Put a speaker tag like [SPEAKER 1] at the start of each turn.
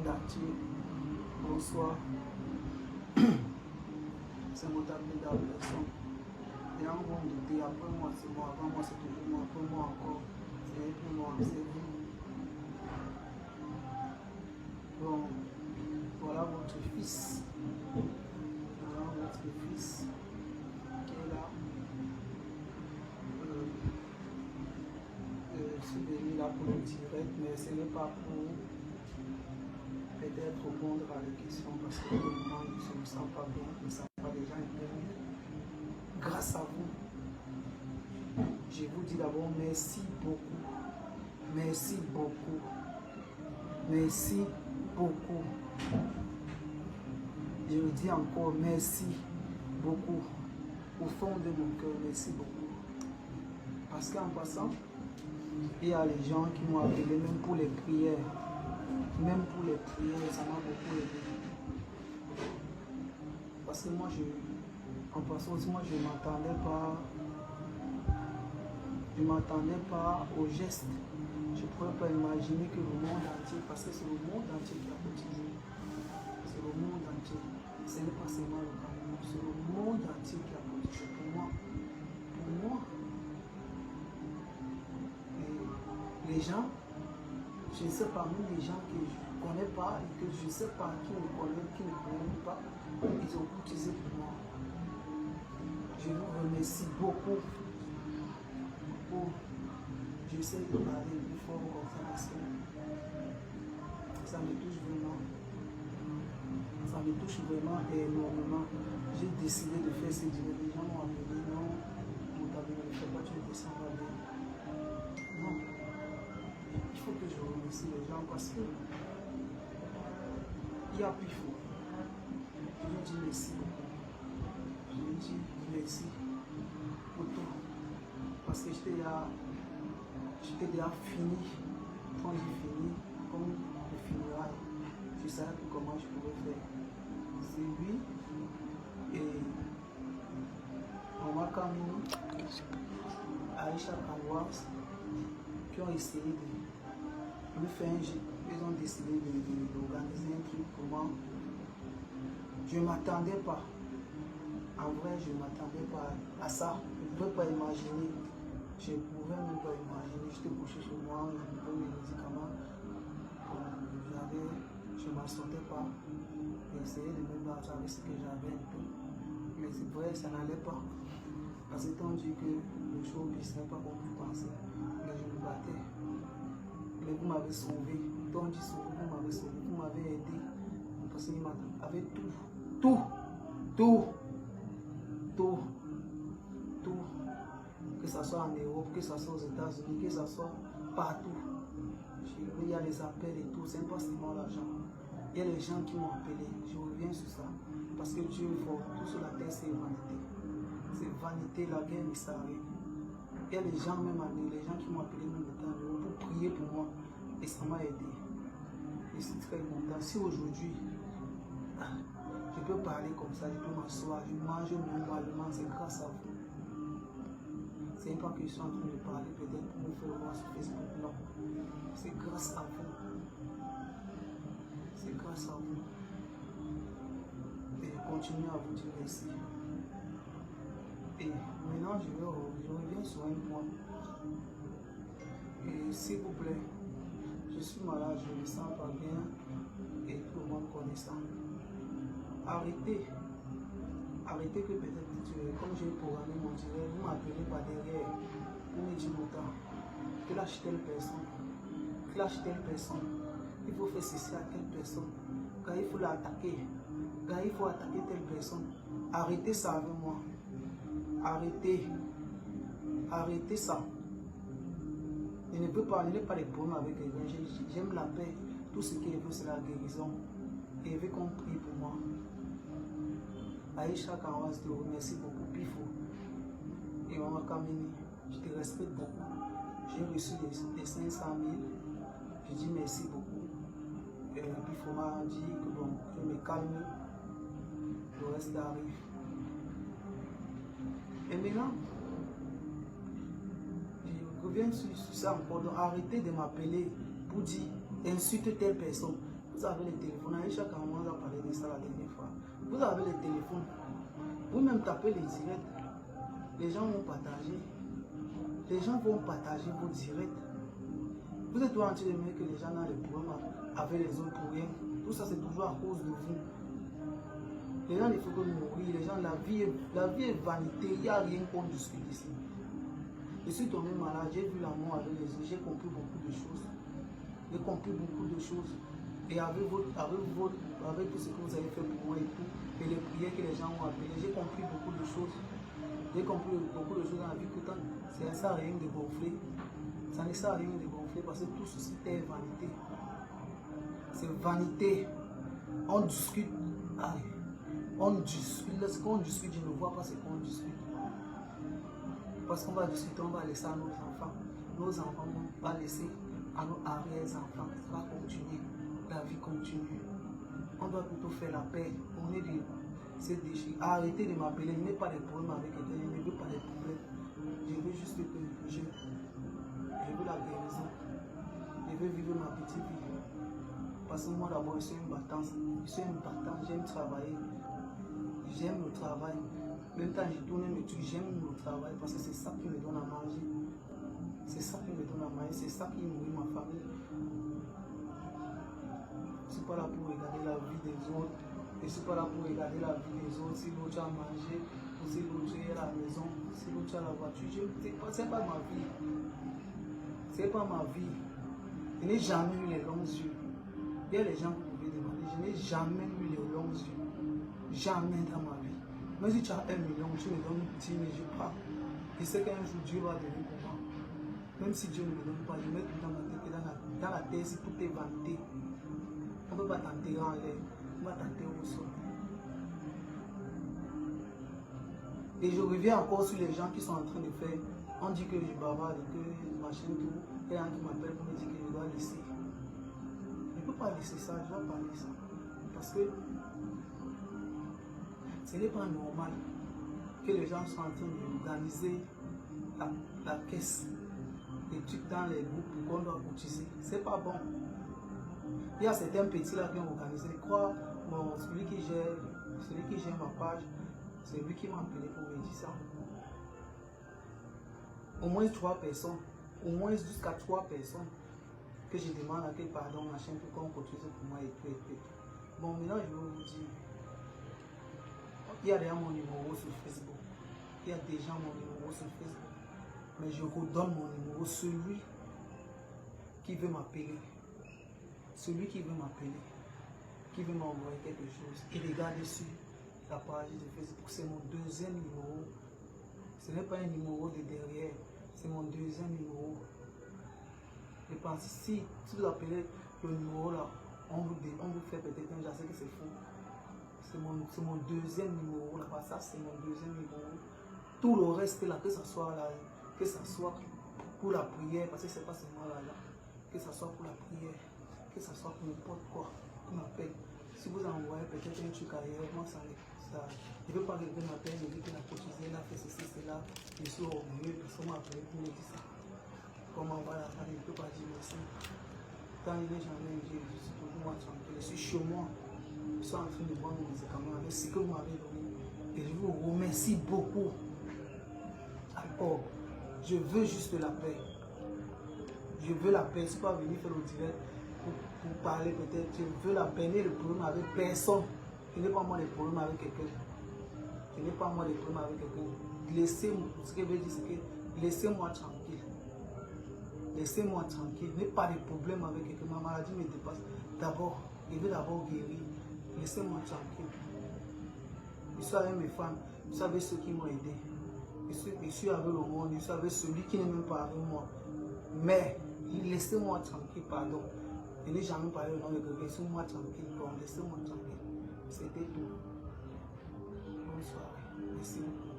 [SPEAKER 1] monde entier. Bonsoir. C'est mon tableau d'abletion. Et en gros, on dit après moi, c'est moi, avant moi, c'est toujours moi, après moi encore. C'est plus moi, c'est vous. Bon, voilà votre fils. Voilà votre fils qui est là. Je suis venu là pour le direct, mais ce n'est pas pour peut-être répondre à la question parce que pour le moment, je ne me sens pas bien, je ne me sens pas déjà bien. Grâce à vous, je vous dis d'abord merci beaucoup. Merci beaucoup. Merci beaucoup. Je vous dis encore merci beaucoup. Au fond de mon cœur, merci beaucoup. Parce qu'en passant, il y a les gens qui m'ont appelé même pour les prières. Même pour les prières, ça m'a beaucoup aidé. Parce que moi, en passant aussi, moi, je ne m'attendais pas au geste. Je ne pouvais pas imaginer que le monde entier, parce que c'est le monde entier qui a cotisé. C'est le monde entier. Ce n'est pas seulement le Cameroun, c'est le monde entier qui a cotisé pour moi. Pour moi. Et les gens, je ne sais pas, même les gens que je ne connais pas et que je ne sais pas qui me connaissent, qui ne connaissent pas, ils ont cotisé pour moi. Je vous remercie beaucoup. J'essaie de parler plus fort comme ça parce que ça me touche vraiment. Ça me touche vraiment énormément. J'ai décidé de faire ces dîners. Les gens m'ont appelé, non, mon tableau ne fait pas, tu ne descends pas bien. Non. Il faut que je remercie les gens parce que il y a plus fort. Je lui dis merci beaucoup. Je lui dis merci pour tout. Parce que j'étais déjà fini. Quand j'ai fini, comme le funérailles, je savais plus comment je pouvais faire. C'est lui et Maman Kamini, Aïcha Kanwas, qui ont essayé de me faire un jeu. Ils ont décidé d'organiser un truc pour moi. Je ne m'attendais pas. En vrai, je ne m'attendais pas à ça. Je ne pouvais pas imaginer. Je ne pouvais même pas imaginer. J'étais couché chez moi, je prenais mes médicaments. Je ne m'en sortais pas. J'essayais de me battre avec ce que j'avais un peu. Mais c'est vrai, ça n'allait pas. Parce que on dit que le showbiz n'est pas comme vous pensez. Mais je me battais. Mais vous m'avez sauvé. On dit sauvé, vous m'avez sauvé, vous m'avez aidé. Parce qu'il m'avait tout. Que ce soit en Europe, que ce soit aux États-Unis, que ce soit partout. Il y a les appels et tout, c'est pas seulement l'argent. Il y a les gens qui m'ont appelé, je reviens sur ça. Parce que Dieu est fort, tout sur la terre c'est vanité. C'est vanité, la guerre ne s'arrête. Il y a les gens même les gens qui m'ont appelé même pour prier pour moi. Et ça m'a aidé. Et c'est très content. Si aujourd'hui, je peux parler comme ça, je peux m'asseoir, je mange normalement, c'est grâce à vous. C'est pas que je suis en train de parler peut-être pour me faire voir sur Facebook, non. C'est grâce à vous. C'est grâce à vous. Et je continue à vous dire merci. Et maintenant, je reviens sur un point. Et s'il vous plaît, je suis malade, je ne me sens pas bien et tout le monde connaît ça. Arrêtez que peut-être, comme j'ai programmé mon direct, vous m'appelez par derrière, vous me dites autant, que lâche telle personne, il faut faire ceci à telle personne, quand il faut l'attaquer, quand il faut attaquer telle personne. Arrêtez ça avec moi. Arrêtez ça. Je ne peux pas, je n'ai pas de problème avec les gens. J'aime la paix. Tout ce qu'il veut, c'est la guérison. Et il veut qu'on prie pour moi. Aïcha Kanwas, je te remercie beaucoup, Pifo. Et Maman Kamini, je te respecte beaucoup. J'ai reçu des 500 000. Je dis merci beaucoup. Et Pifo m'a dit que bon, je me calme. Le reste arrive. Et maintenant, je reviens sur ça encore. Donc, arrêtez de m'appeler pour dire insulte telle personne. Vous avez les téléphones. Aïcha, quand on a parlé de ça la dernière fois. Vous avez les téléphones. Vous-même tapez les directs. Les gens vont partager. Les gens vont partager vos directs. Vous êtes toujours en train de dire que les gens ont des problèmes avec les autres pour rien. Tout ça, c'est toujours à cause de vous. Les gens, il faut que mourir. Les gens, la vie est vanité. Il n'y a rien qu'on discute ici. Je suis tombé malade. J'ai vu l'amour avec les yeux. J'ai compris beaucoup de choses. J'ai compris beaucoup de choses. Et avec tout ce que vous avez fait pour moi et tout, et les prières que les gens ont appelées, j'ai compris beaucoup de choses. J'ai compris beaucoup de choses dans la vie. Pourtant, ça ne sert à rien de gonfler. Ça ne sert à rien de gonfler parce que tout ceci est vanité. C'est vanité. On discute. Allez, on discute. Lorsqu'on discute, je ne vois pas ce qu'on discute. Parce qu'on va discuter, on va laisser à nos enfants. Nos enfants vont pas laisser à nos arrière-enfants. Ça va continuer. La vie continue. On doit plutôt faire la paix. On est de ces déchets. Arrêtez de m'appeler. Je n'ai pas de problème avec quelqu'un. Je ne veux pas de problème. Je veux juste que je veux la guérison. Je veux vivre ma petite vie. Parce que moi d'abord, je suis une battante. Je suis une battante. J'aime travailler. J'aime le travail. Même quand je tourne mes trucs, j'aime le travail parce que c'est ça qui me donne à manger. C'est ça qui me donne à manger. C'est ça qui nourrit ma famille. Je ne suis pas là pour regarder la vie des autres. Je ne suis pas là pour regarder la vie des autres. Si l'autre a mangé, ou si l'autre est à la maison, si l'autre a la voiture. Ce n'est pas ma vie. Ce n'est pas ma vie. Je n'ai jamais eu les longs yeux. Il y a les gens qui pouvaient demander. Je n'ai jamais eu les longs yeux. Jamais dans ma vie. Mais si tu as 1 million, tu me donnes un petit, mais je pars. Je sais qu'un jour Dieu va donner pour moi. Même si Dieu ne me donne pas, je mets tout dans ma tête. Dans la terre, si tout est vanité. On ne peut pas t'enterrer en l'air, on va t'enterrer au sol. Et je reviens encore sur les gens qui sont en train de faire. On dit que je bavarde, que machin, tout. Il y a un qui m'appelle pour me dire que je dois laisser. Je ne peux pas laisser ça, je dois parler ça. Parce que ce n'est pas normal que les gens soient en train d'organiser la caisse, des trucs dans les groupes qu'on doit cotiser. C'est pas bon. Il y a certains petits là qui ont organisé. Quoi, bon, celui qui gère ma page, c'est lui qui m'a appelé pour me dire ça. Au moins 3 personnes, au moins jusqu'à 3 personnes que je demande à quel pardon, machin, pour qu'on cotise pour moi et tout et tout. Bon, maintenant je vais vous dire, il y a déjà mon numéro sur Facebook. Il y a déjà mon numéro sur Facebook. Mais je redonne mon numéro, celui qui veut m'appeler. Celui qui veut m'appeler, qui veut m'envoyer quelque chose, il regarde sur la page de Facebook. C'est mon 2e numéro. Ce n'est pas un numéro de derrière, c'est mon 2e numéro. Je pense si vous appelez le numéro là, on vous fait peut-être un je sais que c'est faux. C'est mon 2e numéro là, ça c'est mon 2e numéro. Tout le reste là, que ce soit là, que ce soit pour la prière, parce que c'est pas seulement là, que ce soit pour la prière. Que ce soit pour n'importe quoi, qui m'appelle. Si vous envoyez peut-être un truc ailleurs, moi ça. Je ne veux pas que quelqu'un m'appelle, je dis qu'il a cotisé, il a fait ceci, cela. Je suis orgueilleux parce qu'on m'a appelé pour me dire ça. Comment on va la faire, je ne peux pas dire merci. Quand il est jamais dit, je suis toujours moi tranquille. Je suis chez moi. Je suis en train de boire mes médicaments avec ce que vous m'avez donné. Et je vous remercie beaucoup. Alors, je veux juste la paix. Je veux la paix. Je ne suis pas venu faire le direct pour parler peut-être. Je veux la paix. Je n'ai le problème avec personne. Je n'ai pas moi de problème avec quelqu'un. Je n'ai pas moi de problème avec quelqu'un. Laissez-moi. Ce que je veux dire, c'est que laissez-moi tranquille. Laissez-moi tranquille. Je n'ai pas de problème avec quelqu'un. Ma maladie me dépasse. D'abord, je veux d'abord guérir. Laissez-moi tranquille. Je suis avec mes femmes. Je suis avec ceux qui m'ont aidé. Je suis avec le monde. Je suis avec celui qui n'est même pas avec moi. Mais laissez-moi tranquille, pardon. Je n'ai jamais parlé au nom de quelqu'un. Laissez-moi tranquille. Bon, laissez-moi tranquille. C'était tout. Bonne soirée. Merci beaucoup.